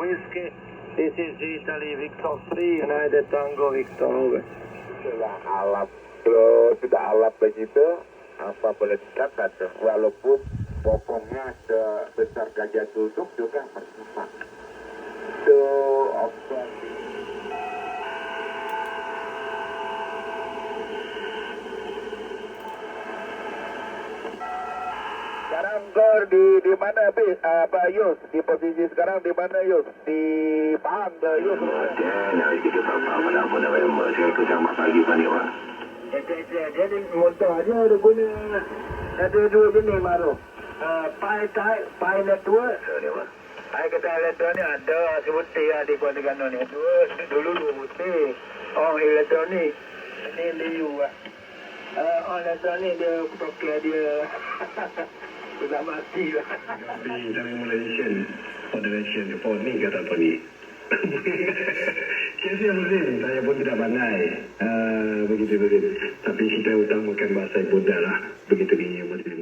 Whiskey. This is Italy Victor 3, United Tango Victor, over. Sudah alap, kalau sudah alap begitu, apa boleh dikatakan? Walaupun pokoknya sebesar gajah duduk juga percuma. Itu opsi. Sekarang gor di mana Pak Yus? Di posisi sekarang di mana Yus? Di Pahang ke Yus? Jadi motor dia ada guna ada dua jenis maru. Pai network. Pai kata elektronik ada sebutir di Kuala Terengganu ni. Dulu putih. Oh elektronik. Ini liu lah. Oh elektronik dia pakai dia. Sudah mati lah. Di dalam Malaysian Federation Report ni kata apa ni? Saya Muslim, saya pun tidak pandai. Begitu. Tapi kita utamakan bahasa Buddha lah. Begitu di Muslim.